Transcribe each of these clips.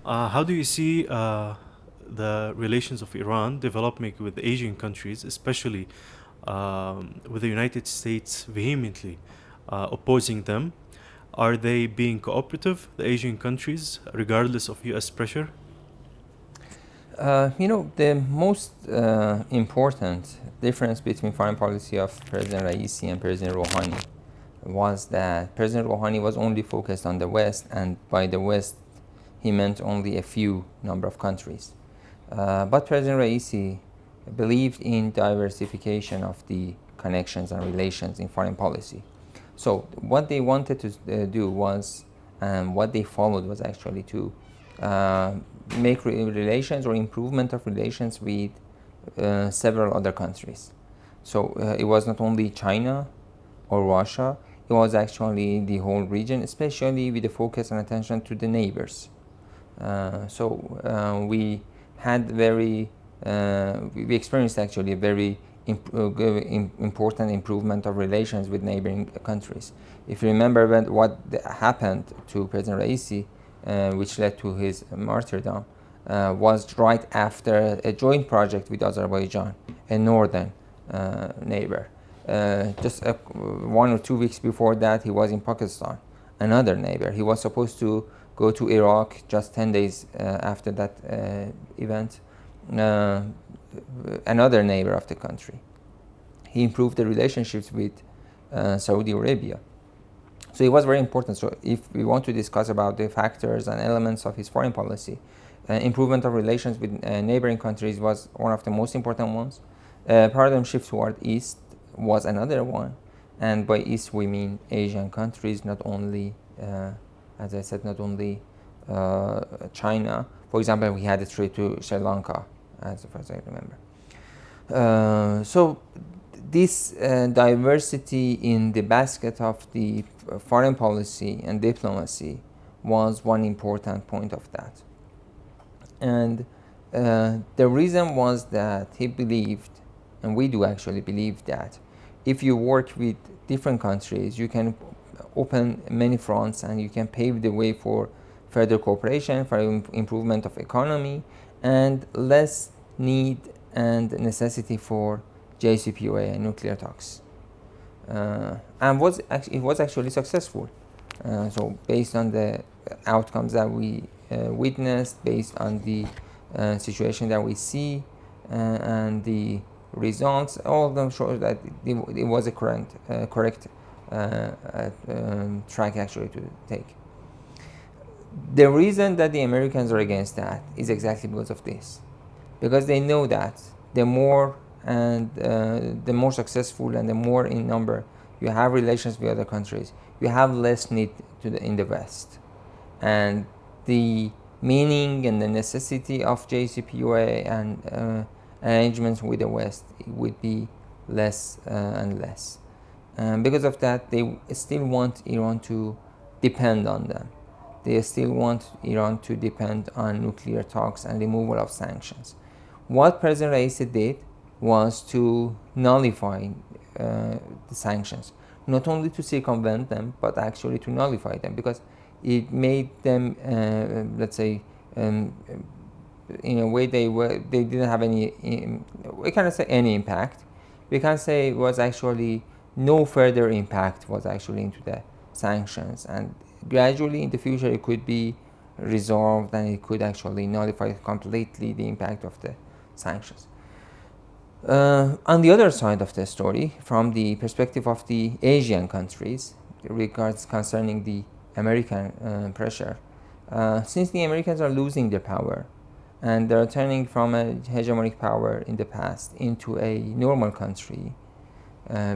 How do you see the relations of Iran developing with Asian countries, especially with the United States vehemently opposing them? Are they being cooperative, the Asian countries, regardless of US pressure? The most important difference between foreign policy of President Raisi and President Rouhani was that President Rouhani was only focused on the West, and by the West, he meant only a few number of countries. But President Raisi believed in diversification of the connections and relations in foreign policy. So what they wanted to do was, and what they followed was actually to uh, make relations or improvement of relations with several other countries. So it was not only China or Russia, it was actually the whole region, especially with the focus and attention to the neighbors. We had we experienced actually a very important improvement of relations with neighboring countries. If you remember what happened to President Raisi, which led to his martyrdom, was right after a joint project with Azerbaijan, a northern neighbor. Just 1 or 2 weeks before that, he was in Pakistan, another neighbor. He was supposed to go to Iraq just 10 days after that event, uh, another neighbor of the country. He improved the relationships with Saudi Arabia. So it was very important. So if we want to discuss about the factors and elements of his foreign policy, improvement of relations with neighboring countries was one of the most important ones. Paradigm shift toward East was another one. And by East we mean Asian countries, not only, as I said, not only China. For example, we had a trip to Sri Lanka, as far as I remember. So this diversity in the basket of the foreign policy and diplomacy was one important point of that. And the reason was that he believed, and we do actually believe, that if you work with different countries, you can open many fronts and you can pave the way for further cooperation, for improvement of economy, and less need and necessity for JCPOA and nuclear talks. And it was actually successful. So based on the outcomes that we witnessed, based on the situation that we see, and the results, all of them show that it was a correct track actually to take. The reason that the Americans are against that is exactly because of this, because they know that the more the more successful and the more in number you have relations with other countries, you have less need in the West, and the meaning and the necessity of JCPOA and arrangements with the West would be less and less. Because of that, they still want Iran to depend on them. They still want Iran to depend on nuclear talks and removal of sanctions. What President Raisi did was to nullify the sanctions, not only to circumvent them, but actually to nullify them, because it made them, let's say, in a way they didn't have any, we cannot say any impact. We can say it was actually no further impact was actually into the sanctions, and gradually in the future it could be resolved and it could actually nullify completely the impact of the sanctions. On the other side of the story, from the perspective of the Asian countries, regards concerning the American pressure, since the Americans are losing their power and they're turning from a hegemonic power in the past into a normal country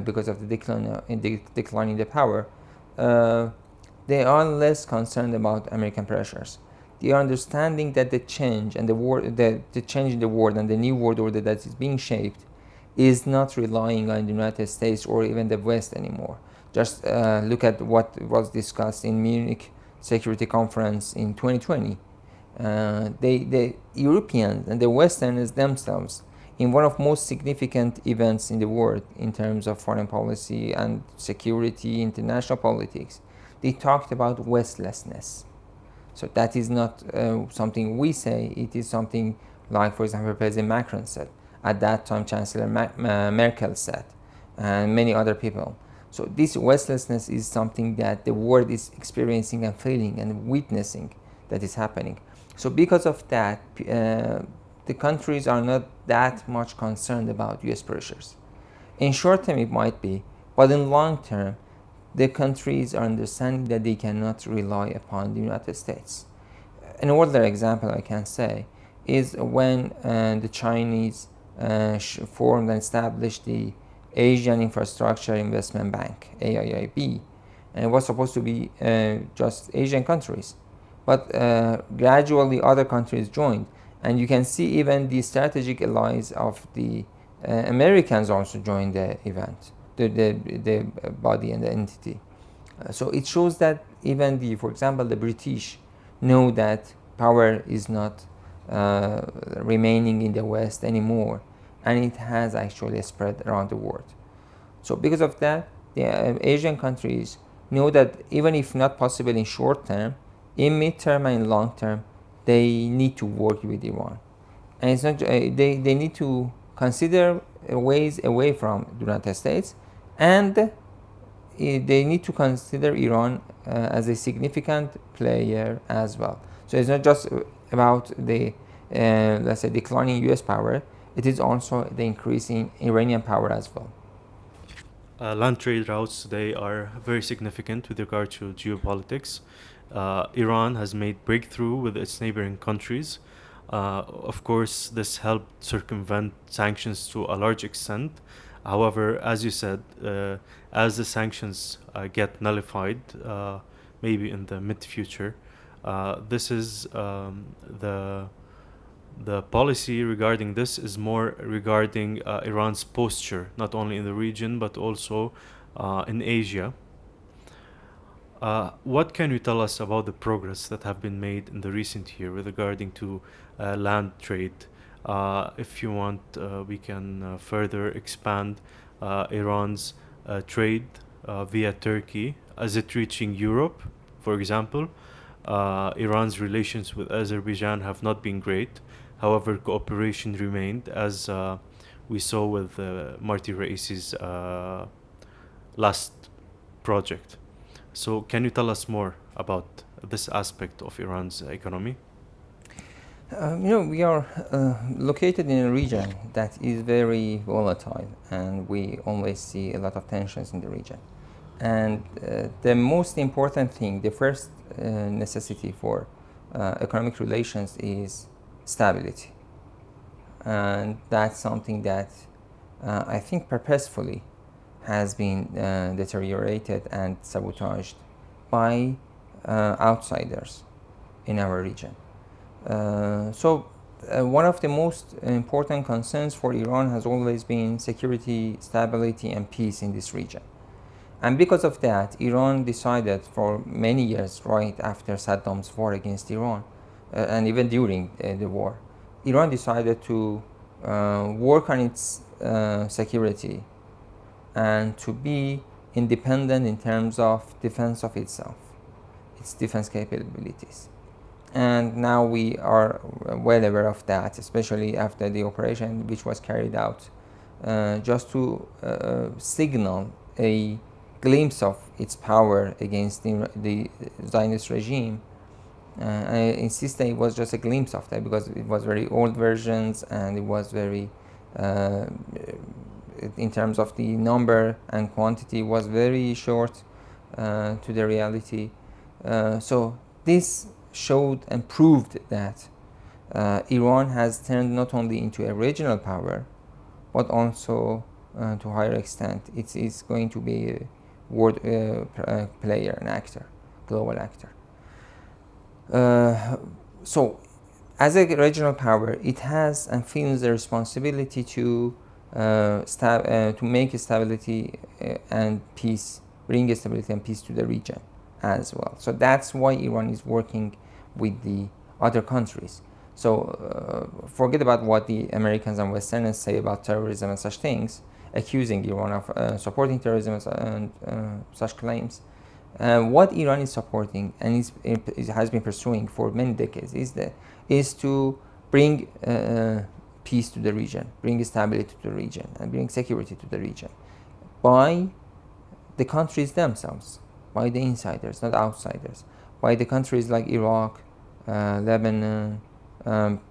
because of the decline in the power, they are less concerned about American pressures. They are understanding that the change and the change in the world and the new world order that is being shaped is not relying on the United States or even the West anymore. Just look at what was discussed in Munich Security Conference in 2020. The Europeans and the Westerners themselves, in one of most significant events in the world in terms of foreign policy and security, international politics, they talked about Westlessness. So that is not something we say, it is something like, for example, President Macron said. At that time, Chancellor Merkel said, and many other people. So this restlessness is something that the world is experiencing and feeling and witnessing that is happening. So because of that, the countries are not that much concerned about US pressures. In short term, it might be, but in long term, the countries are understanding that they cannot rely upon the United States. An older example I can say is when the Chinese formed and established the Asian Infrastructure Investment Bank, AIIB, and it was supposed to be just Asian countries. But gradually other countries joined, and you can see even the strategic allies of the Americans also joined the event, the body and the entity. So it shows that even for example, the British know that power is not remaining in the West anymore, and it has actually spread around the world. So because of that, the Asian countries know that even if not possible in short term, in mid-term and in long term, they need to work with Iran. And it's not, they need to consider ways away from the United States, and they need to consider Iran as a significant player as well. So it's not just about the, let's say, declining US power, it is also the increasing Iranian power as well. Land trade routes today are very significant with regard to geopolitics. Iran has made breakthrough with its neighboring countries. Of course, this helped circumvent sanctions to a large extent. However, as you said, as the sanctions get nullified, maybe in the mid-future, this is the policy regarding this is more regarding Iran's posture, not only in the region but also in Asia. What can you tell us about the progress that have been made in the recent year with regarding to land trade? If you want, we can further expand Iran's trade via Turkey. Is it reaching Europe, for example? Iran's relations with Azerbaijan have not been great. However, cooperation remained, as we saw with Marty Rais's last project. So can you tell us more about this aspect of Iran's economy? We are located in a region that is very volatile, and we always see a lot of tensions in the region. And the most important thing, the first necessity for economic relations is stability. And that's something that I think purposefully has been deteriorated and sabotaged by outsiders in our region. One of the most important concerns for Iran has always been security, stability, and peace in this region. And because of that, Iran decided for many years, right after Saddam's war against Iran, and even during the war, Iran decided to work on its security and to be independent in terms of defense of itself, its defense capabilities. And now we are well aware of that, especially after the operation which was carried out just to signal a glimpse of its power against the Zionist regime. I insist that it was just a glimpse of that because it was very old versions, and it was very, in terms of the number and quantity, was very short to the reality. So this showed and proved that Iran has turned not only into a regional power, but also to a higher extent, it is going to be a world player, an actor, global actor. So, as a regional power, it has and feels the responsibility to make stability and peace, bring stability and peace to the region as well. So that's why Iran is working with the other countries. So forget about what the Americans and Westerners say about terrorism and such things, accusing Iran of supporting terrorism and such claims. What Iran is supporting and has been pursuing for many decades is to bring peace to the region, bring stability to the region, and bring security to the region by the countries themselves, by the insiders, not outsiders, by the countries like Iraq, Lebanon,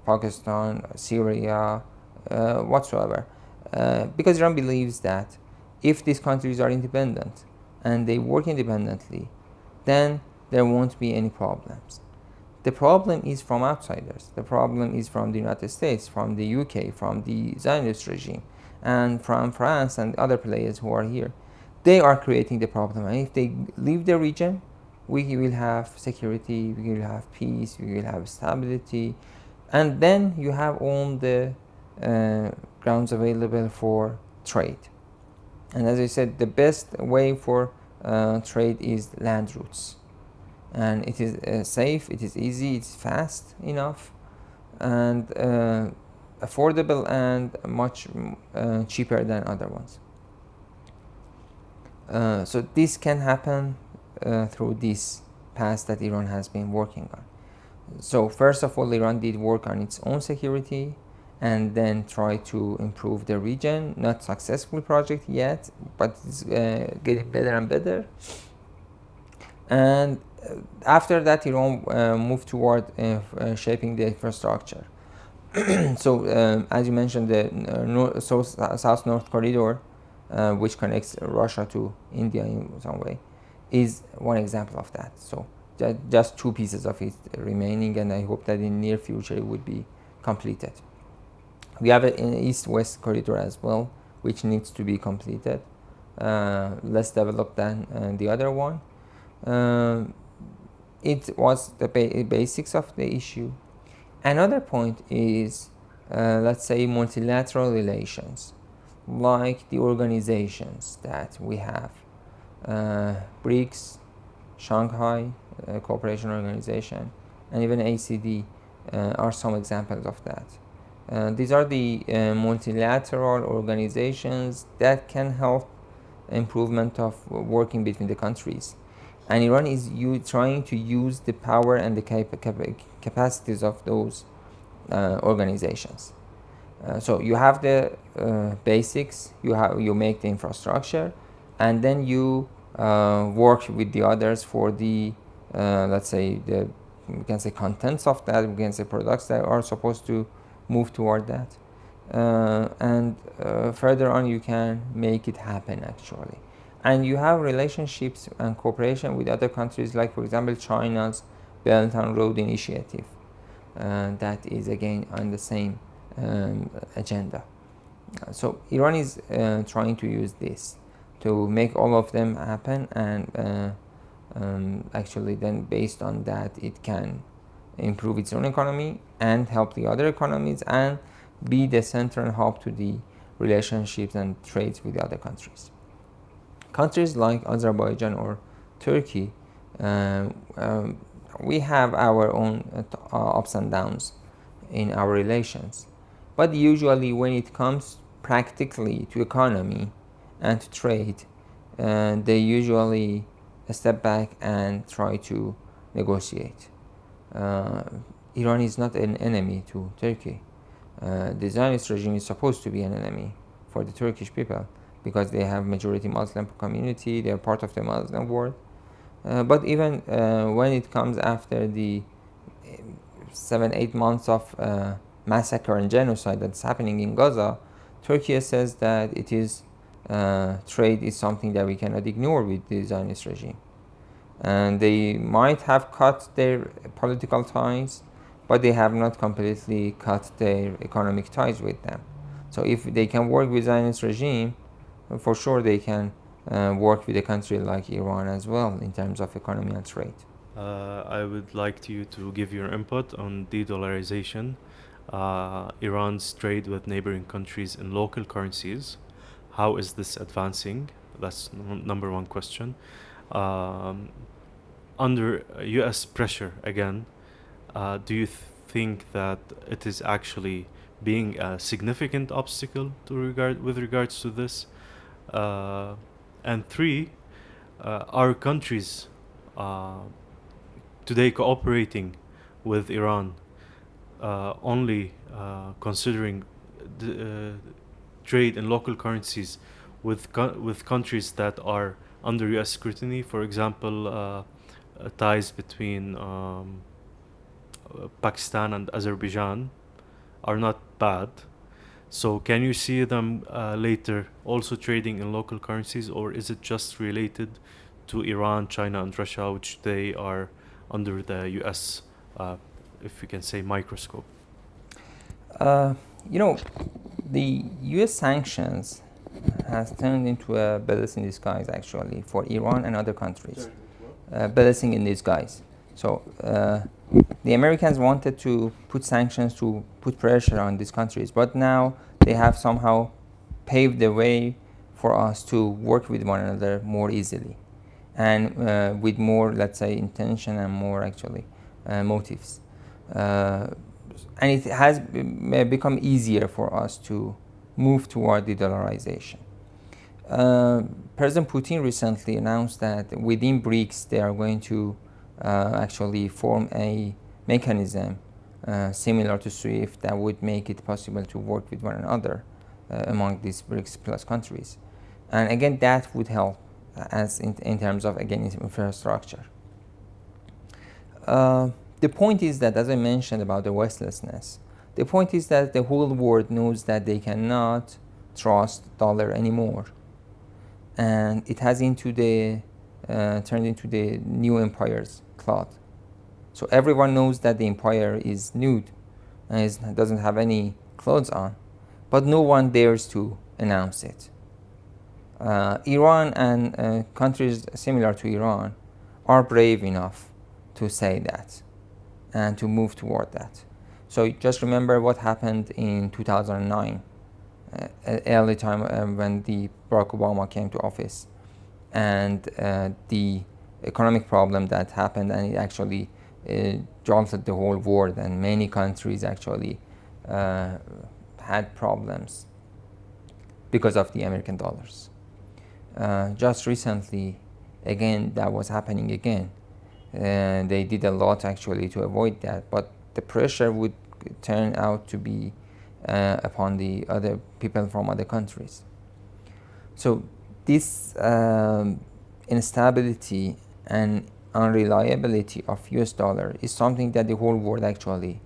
Pakistan, Syria, whatsoever. Because Iran believes that if these countries are independent and they work independently, then there won't be any problems. The problem is from outsiders. The problem is from the United States, from the UK, from the Zionist regime, and from France and other players who are here. They are creating the problem. And if they leave the region, we will have security, we will have peace, we will have stability, and then you have all the grounds available for trade. And as I said, the best way for trade is land routes, and it is safe, it is easy, it's fast enough, and affordable, and much cheaper than other ones. So this can happen through this path that Iran has been working on. So first of all, Iran did work on its own security and then try to improve the region. Not successful project yet, but it's getting better and better. And after that, Iran moved toward shaping the infrastructure. So as you mentioned, the south-north corridor, which connects Russia to India in some way, is one example of that. So just two pieces of it remaining, and I hope that in near future it would be completed. We have an east-west corridor as well, which needs to be completed, less developed than the other one. It was the basics of the issue. Another point is, let's say, multilateral relations, like the organizations that we have, BRICS, Shanghai Cooperation Organization, and even ACD are some examples of that. These are the multilateral organizations that can help improvement of working between the countries. And Iran is trying to use the power and the capacities of those organizations. So you have the basics, you make the infrastructure, and then you work with the others for the let's say we can say contents of that, we can say products that are supposed to move toward that, and further on you can make it happen actually. And you have relationships and cooperation with other countries, like for example China's Belt and Road Initiative, that is again on the same agenda. So Iran is trying to use this to make all of them happen, and actually then based on that it can improve its own economy and help the other economies and be the central hub to the relationships and trades with the other countries. Countries like Azerbaijan or Turkey, we have our own ups and downs in our relations, but usually when it comes practically to economy and to trade, they usually step back and try to negotiate. Iran is not an enemy to Turkey. The Zionist regime is supposed to be an enemy for the Turkish people because they have majority Muslim community, they are part of the Muslim world. But even when it comes after the 7-8 months of massacre and genocide that's happening in Gaza, Turkey says that it is trade is something that we cannot ignore with the Zionist regime. And they might have cut their political ties, but they have not completely cut their economic ties with them. So if they can work with Zionist regime, for sure they can work with a country like Iran as well in terms of economy and trade. I would like you to give your input on de-dollarization, Iran's trade with neighboring countries in local currencies. How is this advancing? That's number one question. Under US pressure again, do you think that it is actually being a significant obstacle with regards to this? And three, Are countries uh, today cooperating with Iran only considering the, trade in local currencies with countries that are under U.S. scrutiny? For example, ties between Pakistan and Azerbaijan are not bad. So can you see them later also trading in local currencies, or is it just related to Iran, China, and Russia, which they are under the U.S., uh, if we can say, microscope? Uh, you know, the U.S. sanctions has turned into a blessing in disguise actually for Iran and other countries. Blessing in disguise. So the Americans wanted to put sanctions to put pressure on these countries, but now they have somehow paved the way for us to work with one another more easily and with more, let's say, intention and more actually motives. And it has become easier for us to move toward de-dollarization. President Putin recently announced that within BRICS they are going to actually form a mechanism similar to SWIFT that would make it possible to work with one another among these BRICS plus countries. And again, that would help as in terms of, again, infrastructure. The point is that, as I mentioned about the restlessness, the point is that the whole world knows that they cannot trust dollar anymore, and it has turned into the new empire's cloth. So everyone knows that the empire is nude and doesn't have any clothes on, but no one dares to announce it. Iran and countries similar to Iran are brave enough to say that and to move toward that. So just remember what happened in 2009, early time when the Barack Obama came to office, and the economic problem that happened, and it actually jolted the whole world, and many countries actually had problems because of the American dollars. Just recently, again, that was happening again. They did a lot actually to avoid that, but the pressure would turn out to be upon the other people from other countries. So this instability and unreliability of US dollar is something that the whole world actually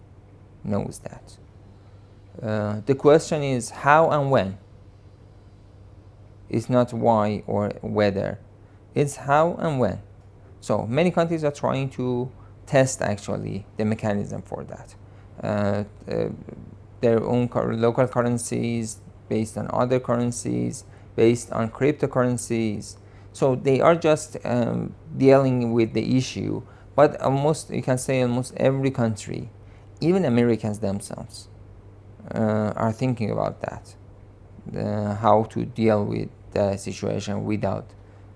knows that. The question is how and when. It's not why or whether, it's how and when. So many countries are trying to test actually the mechanism for that. Their own local currencies based on other currencies, based on cryptocurrencies. So they are just dealing with the issue. But almost, you can say almost every country, even Americans themselves, are thinking about that. How to deal with the situation without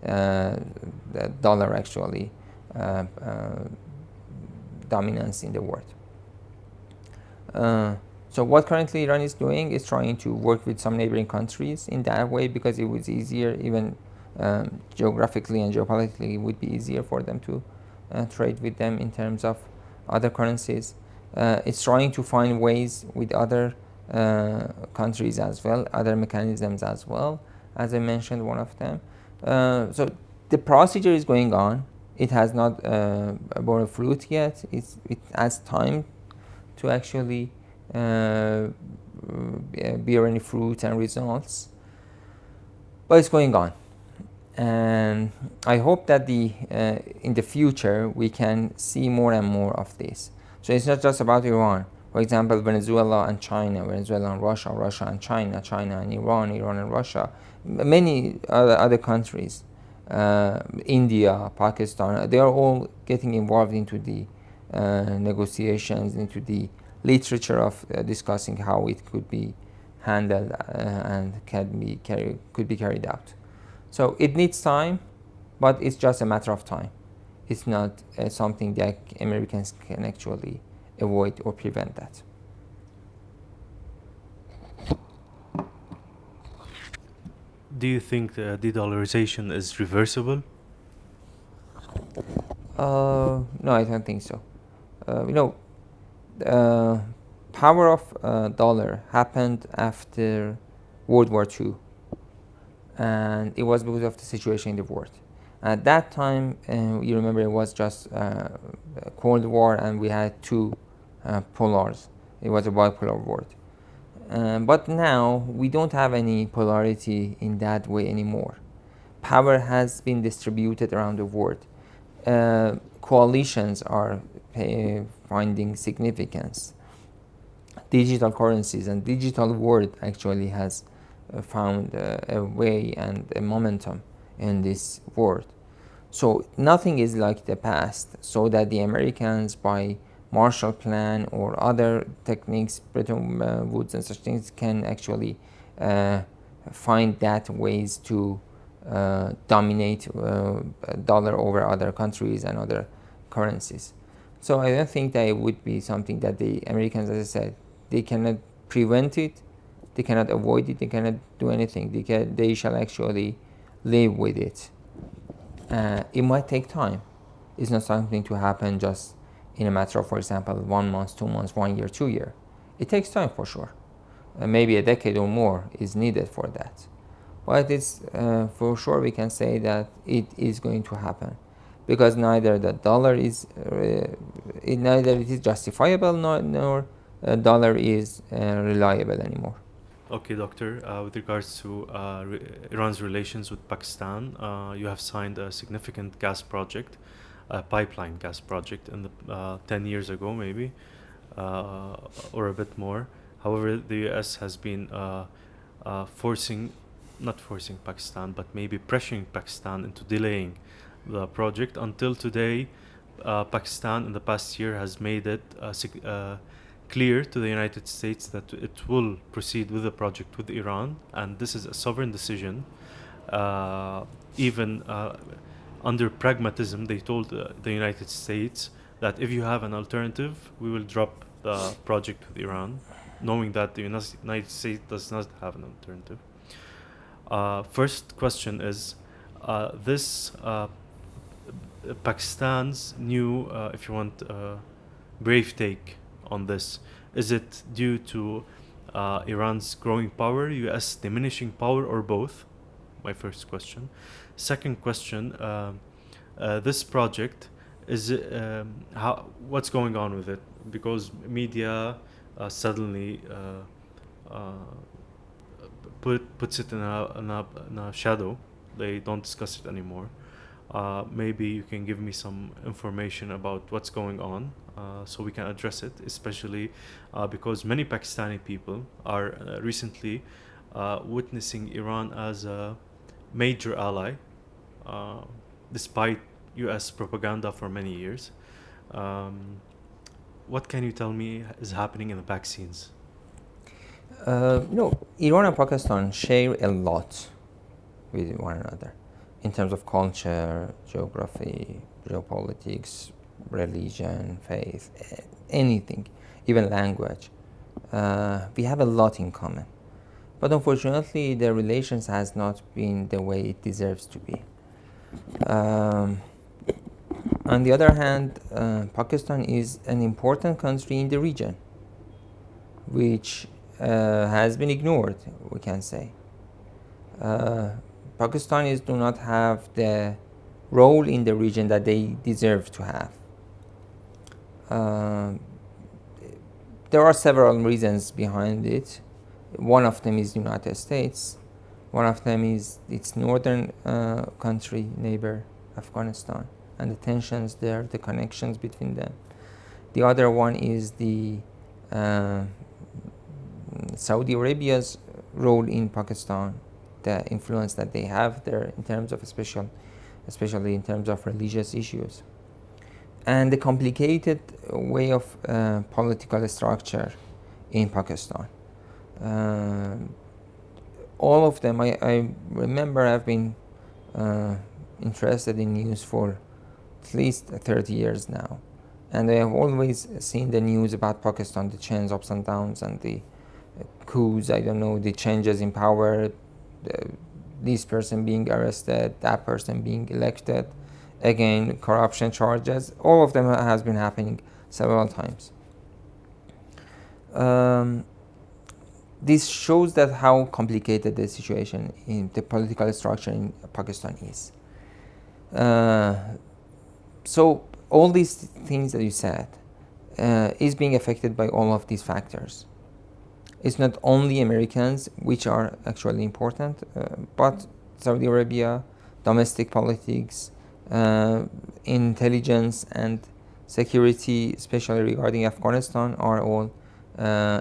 the dollar actually dominance in the world. So what currently Iran is doing is trying to work with some neighboring countries in that way because it was easier, even geographically and geopolitically, it would be easier for them to trade with them in terms of other currencies. It's trying to find ways with other countries as well, other mechanisms as well, as I mentioned one of them. So the procedure is going on. It has not borne fruit yet. It has time to actually bear any fruit and results, but it's going on. And I hope that in the future we can see more and more of this. So it's not just about Iran. For example, Venezuela and China, Venezuela and Russia, Russia and China, China and Iran, Iran and Russia, many other countries, India, Pakistan, they are all getting involved into the negotiations, into the literature of discussing how it could be handled and could be carried out. So it needs time, but it's just a matter of time. It's not something that Americans can actually avoid or prevent that. Do you think the de-dollarization is reversible? No, I don't think so. You know, uh, power of dollar happened after World War II, and it was because of the situation in the world. At that time, you remember it was just a Cold War, and we had two polars. It was a bipolar world. But now we don't have any polarity in that way anymore. Power has been distributed around the world. Coalitions are finding significance. Digital currencies and digital world actually has found a way and a momentum in this world. So nothing is like the past, so that the Americans by Marshall Plan or other techniques, Bretton Woods and such things, can actually uh, find that ways to dominate dollar over other countries and other currencies. So I don't think that it would be something that the Americans, as I said, they cannot prevent it, they cannot avoid it, they cannot do anything. They shall actually live with it. It might take time. It's not something to happen just in a matter of, for example, 1 month, 2 months, 1 year, 2 year. It takes time for sure. Maybe a decade or more is needed for that. But it's for sure we can say that it is going to happen, because neither the dollar is neither it is justifiable nor dollar is reliable anymore. Okay, doctor. With regards to Iran's relations with Pakistan, you have signed a significant gas project, a pipeline gas project, in the 10 years ago, maybe, uh, or a bit more. However, the U.S. has been forcing, not forcing Pakistan, but maybe pressuring Pakistan into delaying the project until today. Pakistan in the past year has made it clear to the United States that it will proceed with the project with Iran, and this is a sovereign decision. Uh, Even under pragmatism, they told the United States that if you have an alternative, we will drop the project with Iran, knowing that the United States does not have an alternative. First question is this Pakistan's new, if you want, brave take on this. Is it due to Iran's growing power, US diminishing power, or both? My first question. Second question, this project, is it, what's going on with it? Because media suddenly puts it in a shadow. They don't discuss it anymore. Maybe you can give me some information about what's going on, so we can address it, especially because many Pakistani people are recently witnessing Iran as a major ally, uh, despite US propaganda for many years. Um, what can you tell me is happening in the back scenes? Iran and Pakistan share a lot with one another in terms of culture, geography, geopolitics, religion, faith, anything, even language. We have a lot in common. But unfortunately, the relations has not been the way it deserves to be. Um, on the other hand, Pakistan is an important country in the region, which has been ignored, we can say. Uh, Pakistanis do not have the role in the region that they deserve to have. Um there are several reasons behind it. One of them is the United States. One of them is its northern country neighbor, Afghanistan, and the tensions there, the connections between them. The other one is the uh, Saudi Arabia's role in Pakistan, the influence that they have there in terms of especially in terms of religious issues, and the complicated way of political structure in Pakistan. Uh, all of them, I remember I've been uh, interested in news for at least 30 years now. And I have always seen the news about Pakistan, the change, ups and downs, and the coups, I don't know, the changes in power, the, this person being arrested, that person being elected, again, corruption charges. All of them has been happening several times. This shows that how complicated the situation in the political structure in Pakistan is. So all these things that you said is being affected by all of these factors. It's not only Americans, which are actually important, but Saudi Arabia, domestic politics, intelligence and security, especially regarding Afghanistan, are all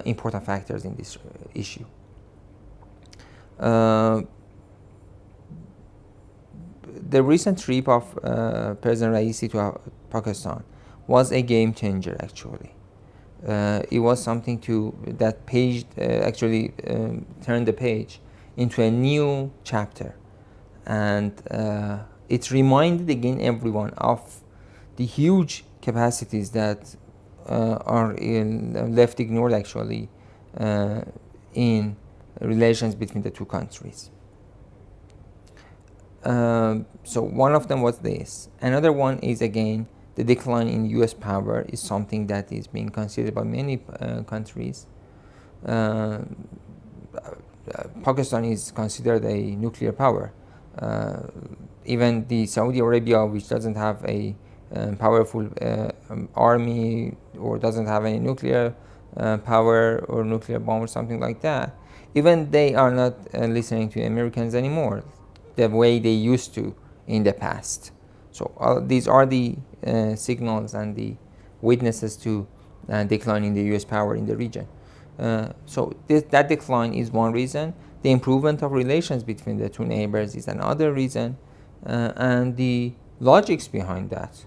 important factors in this issue. The recent trip of President Raisi to Pakistan was a game changer, actually. It was something that page actually turned the page into a new chapter, and it reminded again everyone of the huge capacities that are left ignored actually in relations between the two countries. So one of them was this. Another one is again the decline in U.S. power is something that is being considered by many countries. Pakistan is considered a nuclear power. Even the Saudi Arabia, which doesn't have a powerful army or doesn't have any nuclear power or nuclear bomb or something like that, even they are not listening to Americans anymore the way they used to in the past. So these are the signals and the witnesses to decline in the U.S. power in the region. That decline is one reason. The improvement of relations between the two neighbors is another reason. And the logics behind that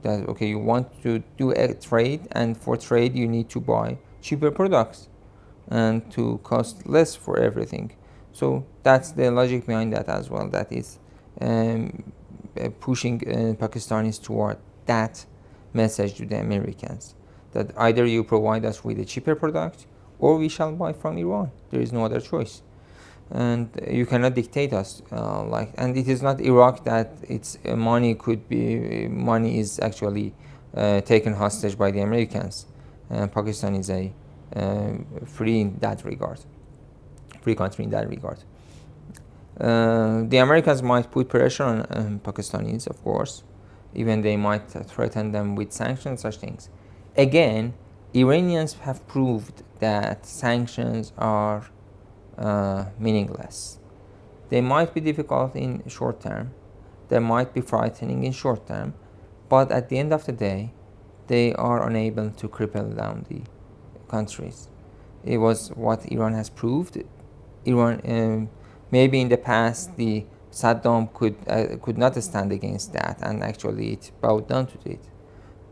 okay, you want to do a trade, and for trade you need to buy cheaper products and to cost less for everything. So that's the logic behind that as well. That is pushing Pakistanis toward that message to the Americans, that either you provide us with a cheaper product or we shall buy from Iran. There is no other choice. And you cannot dictate us and it is not Iraq that its money is actually taken hostage by the Americans. Pakistan is a free country in that regard. The Americans might put pressure on Pakistanis, of course, even they might threaten them with sanctions, such things. Again, Iranians have proved that sanctions are meaningless. They might be difficult in short term, they might be frightening in short term, but at the end of the day, they are unable to cripple down the countries. It was what Iran has proved. Iran, maybe in the past, the Saddam could not stand against that, and actually it bowed down to it.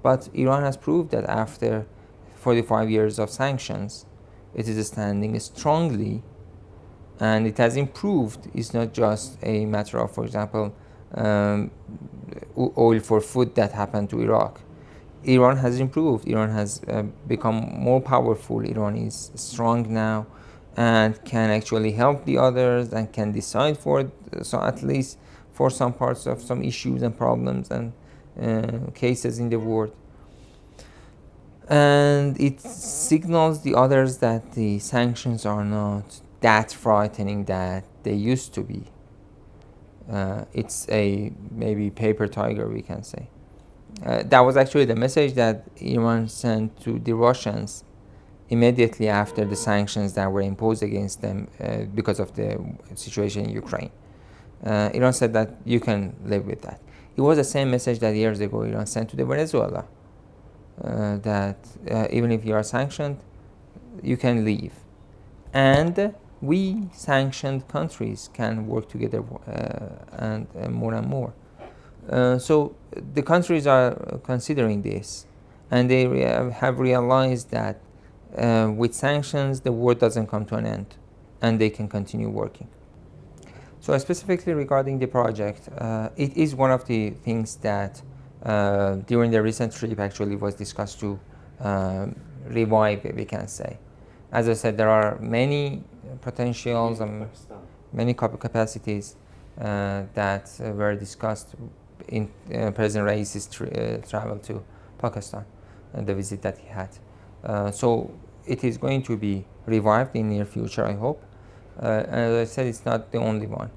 But Iran has proved that after 45 years of sanctions, it is standing strongly, and it has improved. It's not just a matter of, for example, oil for food that happened to Iraq. Iran has improved. Iran has become more powerful. Iran is strong now and can actually help the others and can decide so at least for some parts of some issues and problems and cases in the world. And it signals the others that the sanctions are not that frightening that they used to be. It's a maybe paper tiger, we can say. That was actually the message that Iran sent to the Russians immediately after the sanctions that were imposed against them because of the situation in Ukraine. Iran said that you can live with that. It was the same message that years ago Iran sent to the Venezuela, that even if you are sanctioned, you can leave. And we sanctioned countries can work together and more. So the countries are considering this, and they have realized that with sanctions the war doesn't come to an end, and they can continue working. So specifically regarding the project, it is one of the things that during the recent trip actually was discussed to revive, we can say. As I said, there are many potentials and many capacities that were discussed in President Raisi's travel to Pakistan and the visit that he had. So it is going to be revived in near future, I hope. And as I said, it's not the only one.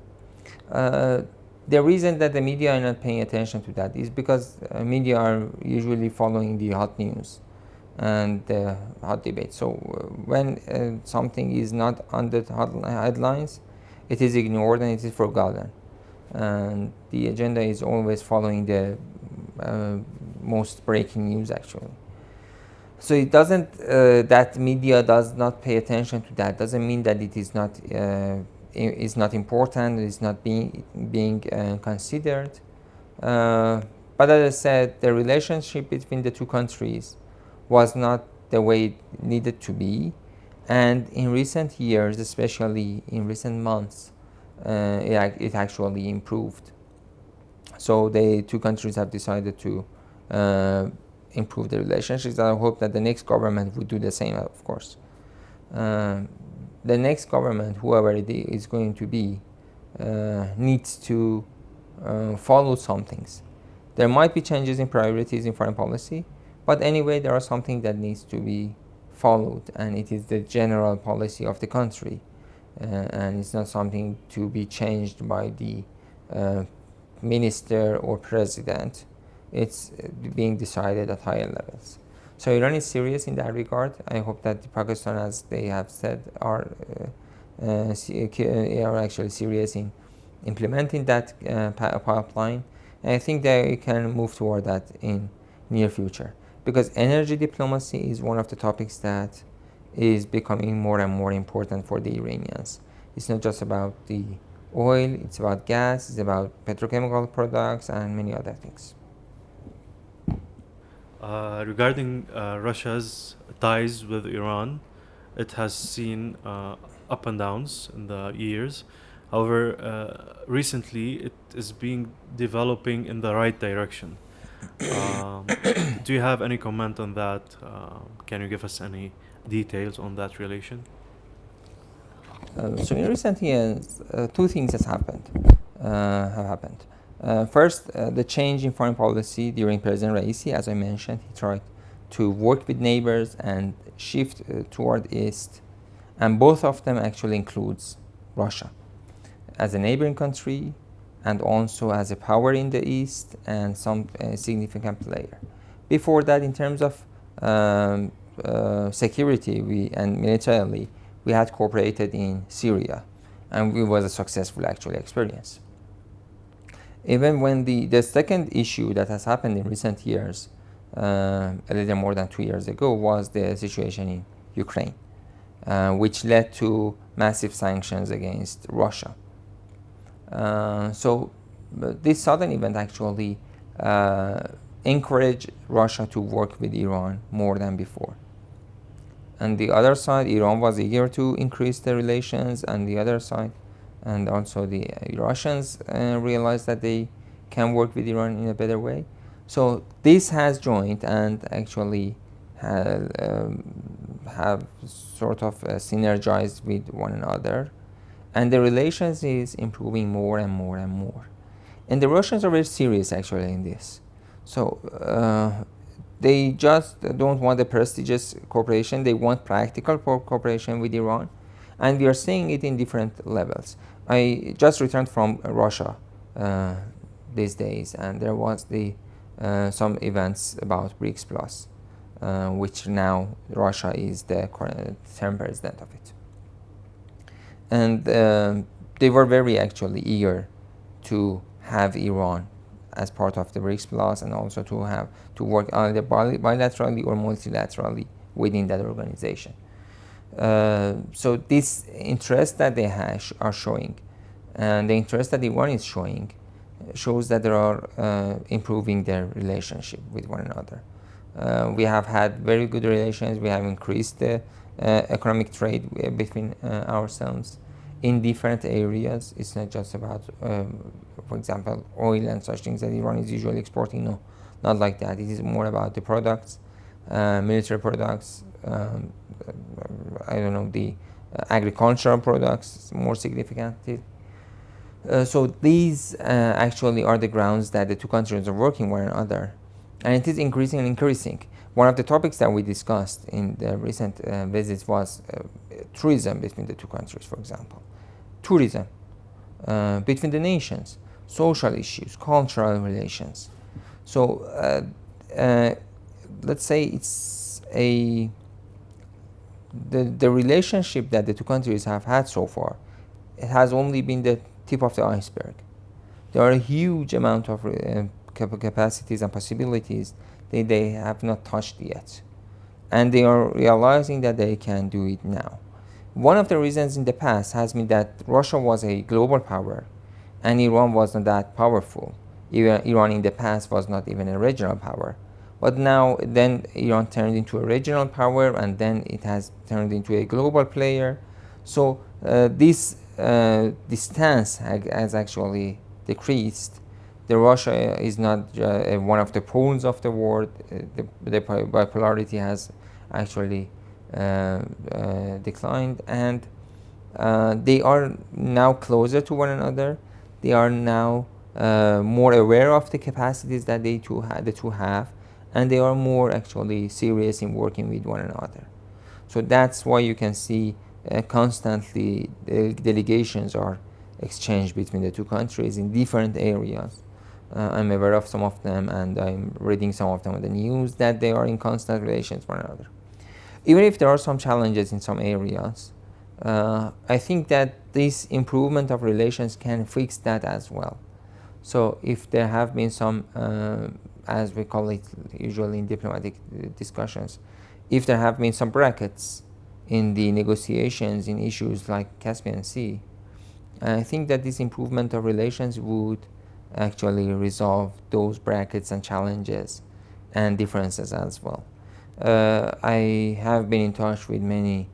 The reason that the media are not paying attention to that is because media are usually following the hot news and the hot debate. So when something is not on the headlines, it is ignored and it is forgotten. And the agenda is always following the most breaking news, actually. So it doesn't that media does not pay attention to that doesn't mean that it is not important, it's not being considered. But as I said, the relationship between the two countries was not the way it needed to be, and in recent years, especially in recent months, it actually improved. So the two countries have decided to improve the relationships, and I hope that the next government would do the same, of course. The next government, whoever it is going to be, needs to follow some things. There might be changes in priorities in foreign policy, but anyway, there are something that needs to be followed, and it is the general policy of the country, and it's not something to be changed by the minister or president. It's being decided at higher levels. So Iran is serious in that regard. I hope that Pakistan, as they have said, are actually serious in implementing that pipeline. And I think they can move toward that in near future, because energy diplomacy is one of the topics that is becoming more and more important for the Iranians. It's not just about the oil, it's about gas, it's about petrochemical products and many other things. Regarding Russia's ties with Iran, it has seen up and downs in the years. However, recently it is developing in the right direction. Do you have any comment on that? Can you give us any details on that relation? So in recent years, two things have happened. First, the change in foreign policy during President Raisi, as I mentioned, he tried to work with neighbors and shift toward east, and both of them actually includes Russia as a neighboring country and also as a power in the east and some significant player. Before that, in terms of security and militarily, we had cooperated in Syria, and it was a successful actually experience. Even when the second issue that has happened in recent years, a little more than 2 years ago, was the situation in Ukraine, which led to massive sanctions against Russia. So this sudden event actually encouraged Russia to work with Iran more than before. And the other side, Iran was eager to increase the relations, and the other side, and also the Russians realized that they can work with Iran in a better way. So this has joined and actually have sort of synergized with one another, and the relations is improving more and more and more. And the Russians are very serious actually in this. So they just don't want a prestigious cooperation, they want practical cooperation with Iran, and we are seeing it in different levels. I just returned from Russia these days, and there was some events about BRICS Plus, which now Russia is the current term president of it. And they were very actually eager to have Iran as part of the BRICS Plus, and also to work either bilaterally or multilaterally within that organization. So this interest that they are showing, and the interest that Iran is showing, shows that they are improving their relationship with one another. We have had very good relations. We have increased the economic trade between ourselves in different areas. It's not just about, for example, oil and such things that Iran is usually exporting. No, not like that. It is more about the products, military products, the agricultural products more significantly. So these actually are the grounds that the two countries are working one another, and it is increasing and increasing. One of the topics that we discussed in the recent visits was tourism between the two countries, for example. Tourism between the nations, social issues, cultural relations. So let's say it's the relationship that the two countries have had so far, it has only been the tip of the iceberg. There are a huge amount of capacities and possibilities that they have not touched yet, and they are realizing that they can do it now. One of the reasons in the past has been that Russia was a global power and Iran was not that powerful. Even Iran in the past was not even a regional power. But now, then Iran turned into a regional power, and then it has turned into a global player. So this distance has actually decreased. The Russia is not one of the poles of the world. The bipolarity has actually declined, and they are now closer to one another. They are now more aware of the capacities that the two have, and they are more actually serious in working with one another. So that's why you can see constantly delegations are exchanged between the two countries in different areas. I'm aware of some of them, and I'm reading some of them on the news that they are in constant relations with one another. Even if there are some challenges in some areas, I think that this improvement of relations can fix that as well. So if there have been some, as we call it usually in diplomatic discussions, if there have been some brackets in the negotiations in issues like Caspian Sea, I think that this improvement of relations would actually resolve those brackets and challenges and differences as well. I have been in touch with many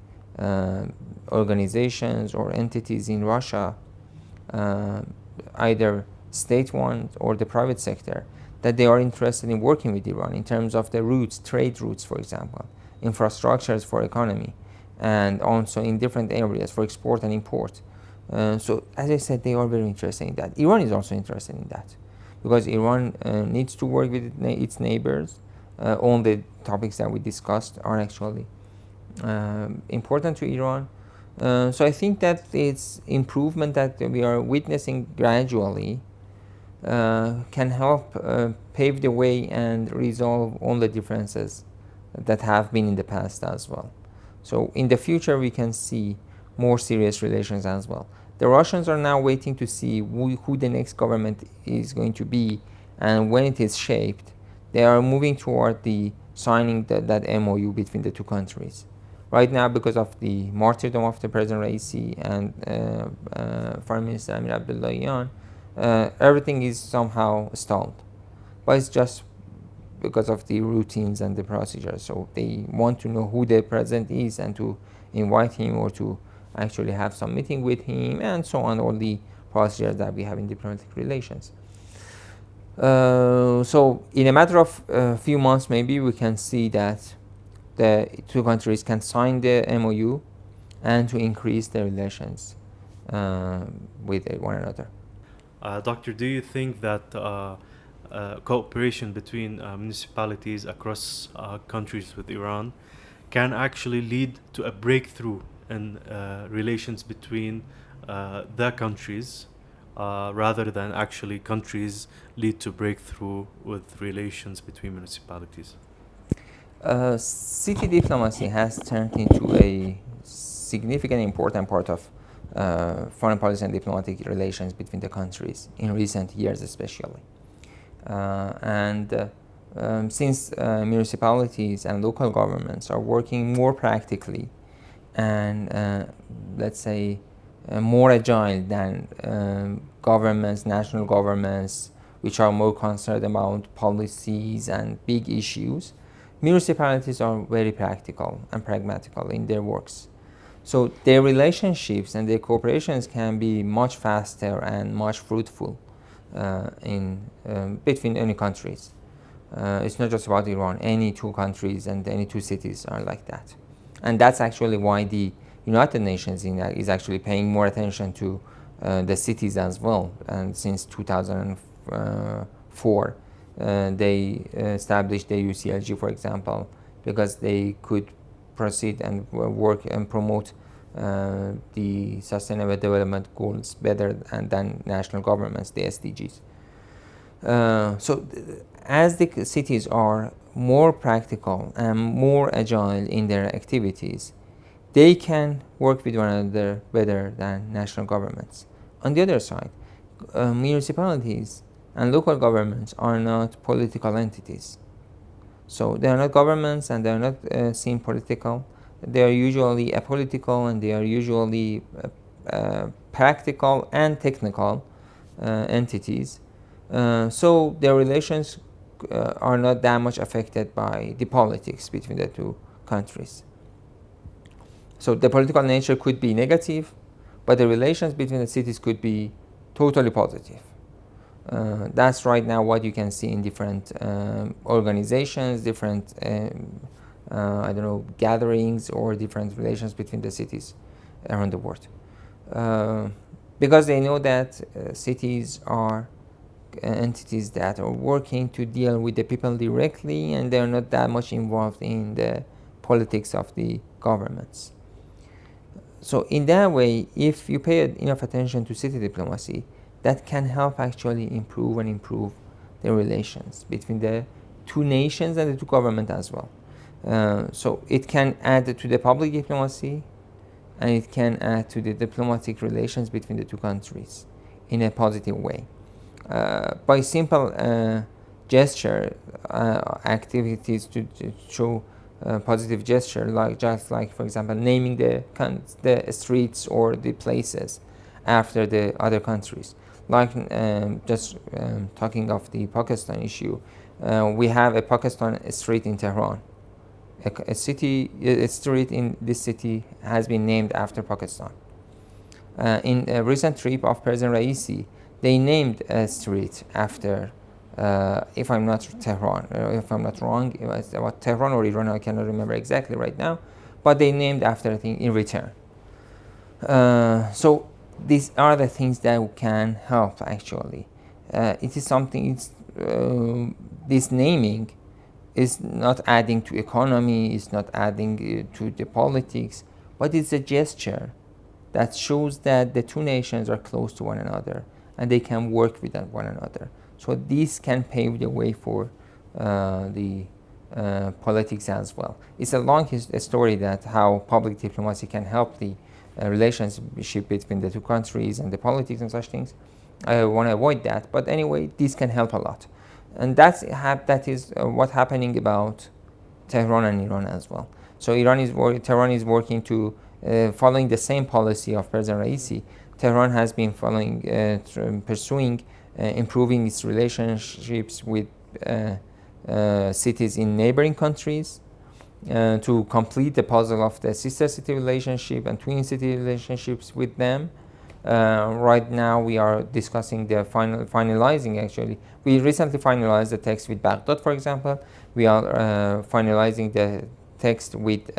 organizations or entities in Russia, either state ones or the private sector, that they are interested in working with Iran in terms of the routes, trade routes, for example, infrastructures for economy, and also in different areas for export and import. So as I said, they are very interested in that. Iran is also interested in that because Iran needs to work with its neighbors. All the topics that we discussed are actually important to Iran. So I think that it's improvement that we are witnessing gradually can help pave the way and resolve all the differences that have been in the past as well. So in the future, we can see more serious relations as well. The Russians are now waiting to see who the next government is going to be, and when it is shaped, they are moving toward the signing that MOU between the two countries. Right now, because of the martyrdom of the President Raisi and Foreign Minister Amir Abdullahian, everything is somehow stalled. But it's just because of the routines and the procedures. So they want to know who the president is and to invite him or to actually have some meeting with him and so on, all the procedures that we have in diplomatic relations. So in a matter of a few months, maybe we can see that the two countries can sign the MOU and to increase their relations with one another. Doctor, do you think that cooperation between municipalities across countries with Iran can actually lead to a breakthrough in relations between the countries rather than actually countries lead to breakthrough with relations between municipalities? City diplomacy has turned into a significant important part of foreign policy and diplomatic relations between the countries in recent years especially. Since municipalities and local governments are working more practically and let's say more agile than governments, national governments, which are more concerned about policies and big issues, municipalities are very practical and pragmatical in their works. So their relationships and their cooperations can be much faster and much fruitful between any countries. It's not just about Iran. Any two countries and any two cities are like that. And that's actually why the United Nations is actually paying more attention to the cities as well. And since 2004, they established the UCLG, for example, because they could proceed and work and promote the Sustainable Development Goals better than national governments, the SDGs. As the cities are more practical and more agile in their activities, they can work with one another better than national governments. On the other side, municipalities and local governments are not political entities. So they are not governments and they are not seen political. They are usually apolitical and they are usually practical and technical entities. So their relations are not that much affected by the politics between the two countries. So the political nature could be negative, but the relations between the cities could be totally positive. That's right now what you can see in different organizations, different gatherings, or different relations between the cities around the world. Because they know that cities are entities that are working to deal with the people directly, and they're not that much involved in the politics of the governments. So in that way, if you pay enough attention to city diplomacy, that can help actually improve the relations between the two nations and the two governments as well. So it can add to the public diplomacy, and it can add to the diplomatic relations between the two countries in a positive way. By simple gesture activities to show positive gesture, just like for example naming the streets or the places after the other countries. Like talking of the Pakistan issue, we have a Pakistan street in Tehran. A street in this city has been named after Pakistan. In a recent trip of President Raisi, they named a street after, if I'm not Tehran, if I'm not wrong, it was about Tehran or Iran, I cannot remember exactly right now, but they named after a thing in return. So these are the things that can help actually. It is something, this naming is not adding to economy, it's not adding to the politics, but it's a gesture that shows that the two nations are close to one another and they can work with one another. So this can pave the way for the politics as well. It's a long story that how public diplomacy can help the relationship between the two countries and the politics and such things. I want to avoid that, but anyway, this can help a lot. And that is what's happening about Tehran and Iran as well. So Tehran is working to following the same policy of President Raisi. Tehran has been pursuing improving its relationships with cities in neighboring countries to complete the puzzle of the sister city relationship and twin city relationships with them. Right now we are discussing the finalizing actually. We recently finalized the text with Baghdad, for example. We are finalizing the text with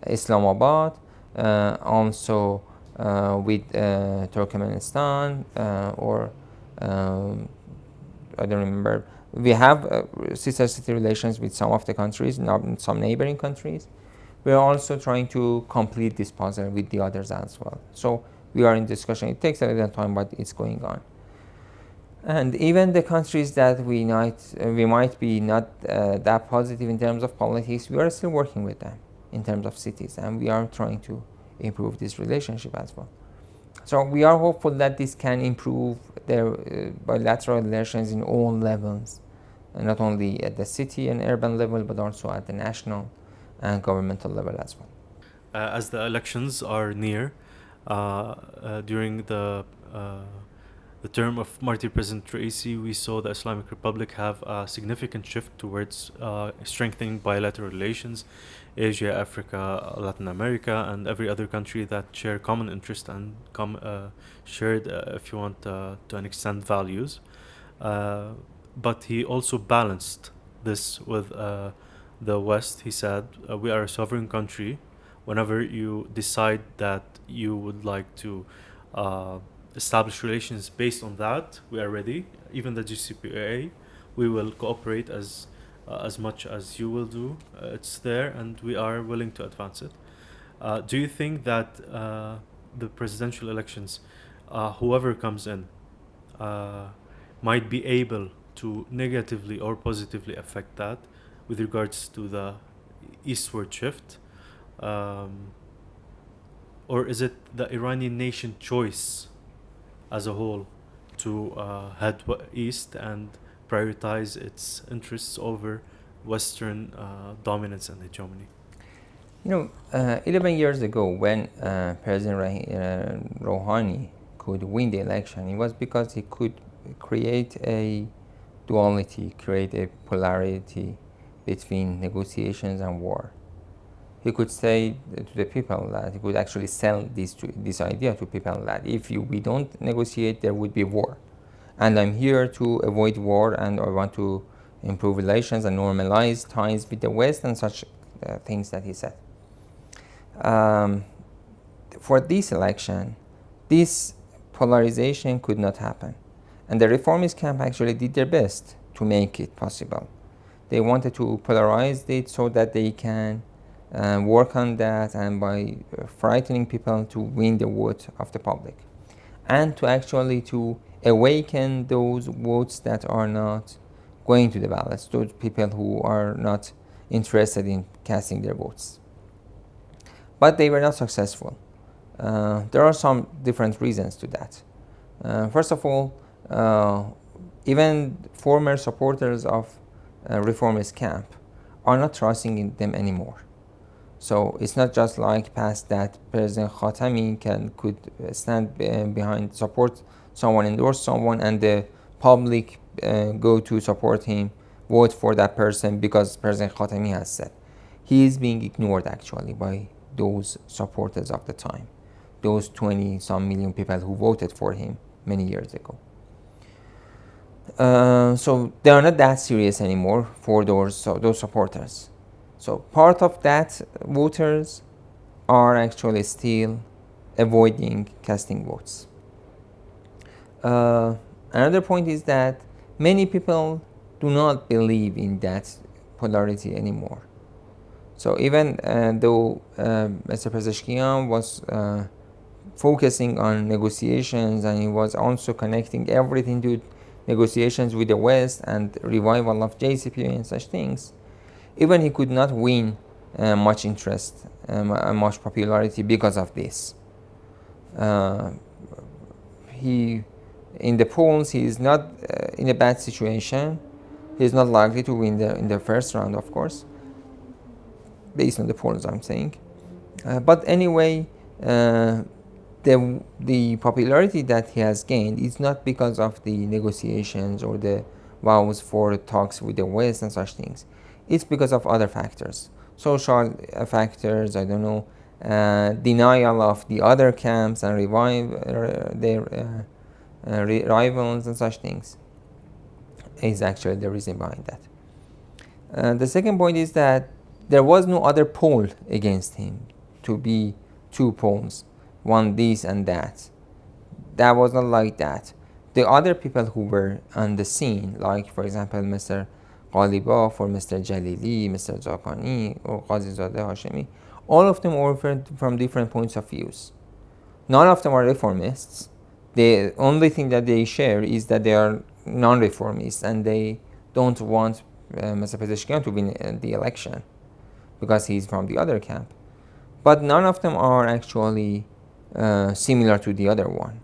Islamabad, also with Turkmenistan, or I don't remember. We have sister city relations with some of the countries, some neighboring countries. We are also trying to complete this puzzle with the others as well. So we are in discussion. It takes a little time, but it's going on. And even the countries that we might be not that positive in terms of politics, we are still working with them in terms of cities, and we are trying to improve this relationship as well. So we are hopeful that this can improve their bilateral relations in all levels, and not only at the city and urban level, but also at the national and governmental level as well. As the elections are near, during the term of Marty President Raisi, we saw the Islamic Republic have a significant shift towards strengthening bilateral relations. Asia, Africa, Latin America, and every other country that share common interest and shared, if you want, to an extent, values. But he also balanced this with the West. He said, we are a sovereign country. Whenever you decide that you would like to establish relations based on that, we are ready. Even the GCPOA, we will cooperate as much as you will do. It's there, and we are willing to advance it. Do you think that the presidential elections, whoever comes in, uh, might be able to negatively or positively affect that with regards to the eastward shift? Um, or is it the Iranian nation choice as a whole to head east and prioritize its interests over Western dominance and hegemony? 11 years ago, when President Rouhani could win the election, it was because he could create a duality, create a polarity between negotiations and war. He could say to the people that he could actually sell this idea to people that if we don't negotiate, there would be war. And I'm here to avoid war, and I want to improve relations and normalize ties with the West and such things that he said. For this election, this polarization could not happen. And the reformist camp actually did their best to make it possible. They wanted to polarize it so that they can work on that, and by frightening people to win the vote of the public, and to actually to awaken those votes that are not going to the ballots, those people who are not interested in casting their votes. But they were not successful. There are some different reasons to that. First of all, even former supporters of reformist camp are not trusting in them anymore. So it's not just like past that President Khatami could stand behind, support someone, endorse someone, and the public go to support him, vote for that person because President Khatami has said. He is being ignored actually by those supporters of the time, those 20-some million people who voted for him many years ago. So they are not that serious anymore for those supporters. So part of that voters are actually still avoiding casting votes. Another point is that many people do not believe in that polarity anymore. So even though Mr. Pezeshkian was focusing on negotiations, and he was also connecting everything to negotiations with the West and revival of JCPOA and such things, even he could not win much interest and much popularity because of this. He, in the polls, he is not in a bad situation. He is not likely to win in the first round, of course, based on the polls I'm saying. But anyway, the popularity that he has gained is not because of the negotiations or the vows for talks with the West and such things. It's because of other factors, social factors, I don't know, denial of the other camps and revive their rivals and such things is actually the reason behind that. The second point is that there was no other pole against him to be two poles, one this and that. That was not like that. The other people who were on the scene, like for example Mr. Ghalibaf or Mr. Jalili, Mr. Zakani or Qazizadeh Hashemi, all of them were from different points of views. None of them are reformists. The only thing that they share is that they are non-reformists, and they don't want Mr. Pezeshkian to win the election because he's from the other camp. But none of them are actually similar to the other one.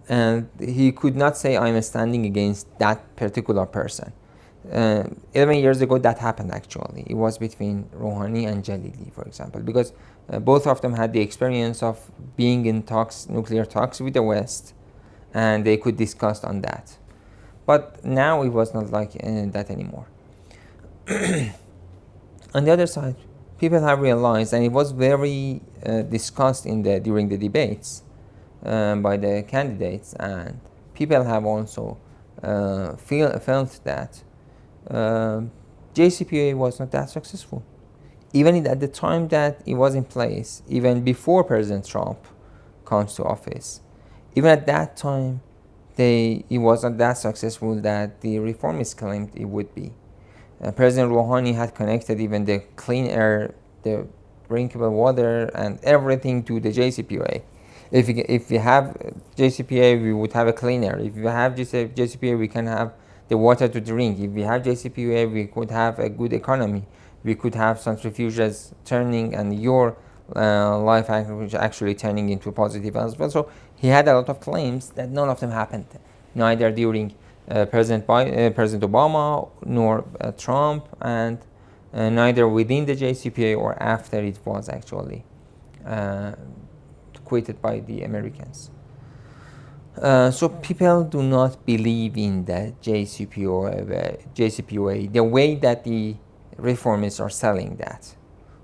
And he could not say, I'm standing against that particular person. 11 years ago, that happened actually. It was between Rouhani and Jalili, for example, because both of them had the experience of being in talks, nuclear talks with the West, and they could discuss on that. But now it was not like that anymore. On the other side, people have realized, and it was very discussed during the debates by the candidates, and people have also felt that JCPOA was not that successful. Even at the time that it was in place, even before President Trump comes to office. Even at that time, it wasn't that successful that the reformists claimed it would be. President Rouhani had connected even the clean air, the drinkable water, and everything to the JCPOA. If we have JCPOA, we would have a clean air. If we have JCPOA, we can have the water to drink. If we have JCPOA, we could have a good economy. We could have centrifuges turning, and your life actually turning into positive as well. So he had a lot of claims that none of them happened, neither during President Obama nor Trump, and neither within the JCPOA or after it was actually quitted by the Americans. So people do not believe in the JCPOA the way that the reformists are selling that.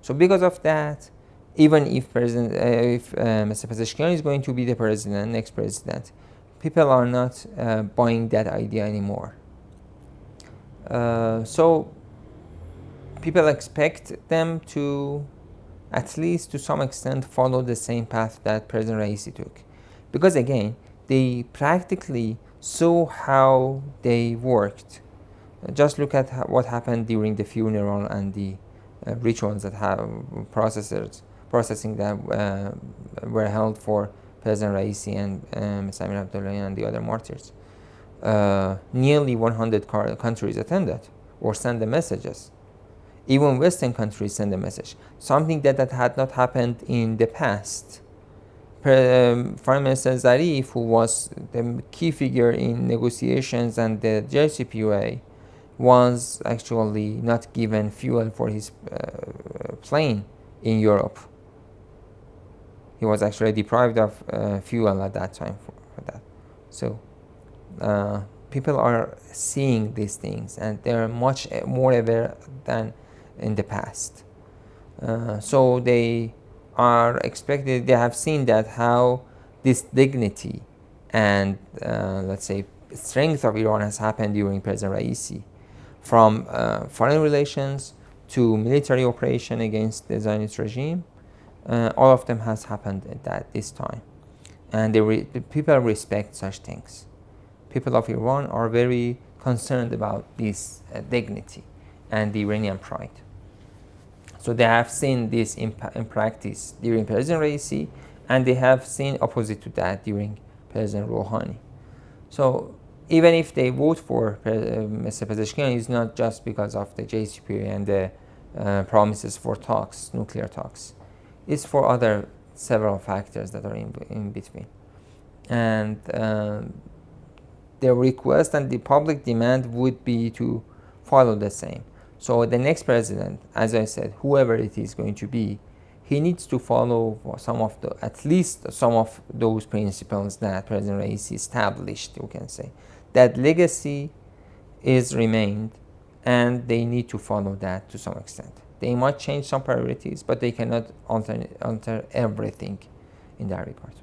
So because of that, even if Mr. Pezeshkian is going to be the president, next president, people are not buying that idea anymore. So people expect them to, at least to some extent, follow the same path that President Raisi took. Because again, they practically saw how they worked. Just look at what happened during the funeral and the rituals that have processing that were held for President Raisi and Samir Abdullahian and the other martyrs. Nearly 100 countries attended or sent the messages. Even Western countries sent a message, something that had not happened in the past. Prime Minister Zarif, who was the key figure in negotiations and the JCPOA, was actually not given fuel for his plane in Europe. He was actually deprived of fuel at that time for that. So people are seeing these things, and they're much more aware than in the past. So they are expected, they have seen that how this dignity and let's say strength of Iran has happened during President Raisi, from foreign relations to military operation against the Zionist regime. All of them has happened at this time, and the people respect such things. People of Iran are very concerned about this dignity and the Iranian pride. So they have seen this in practice during President Raisi, and they have seen opposite to that during President Rouhani. So even if they vote for Mr. Pezeshkian, it's not just because of the JCPOA and the promises for talks, nuclear talks. It's for other several factors that are in between. And the request and the public demand would be to follow the same. So the next president, as I said, whoever it is going to be, he needs to follow at least some of those principles that President Raisi established, you can say. That legacy is remained, and they need to follow that to some extent. They might change some priorities, but they cannot alter everything in that regard.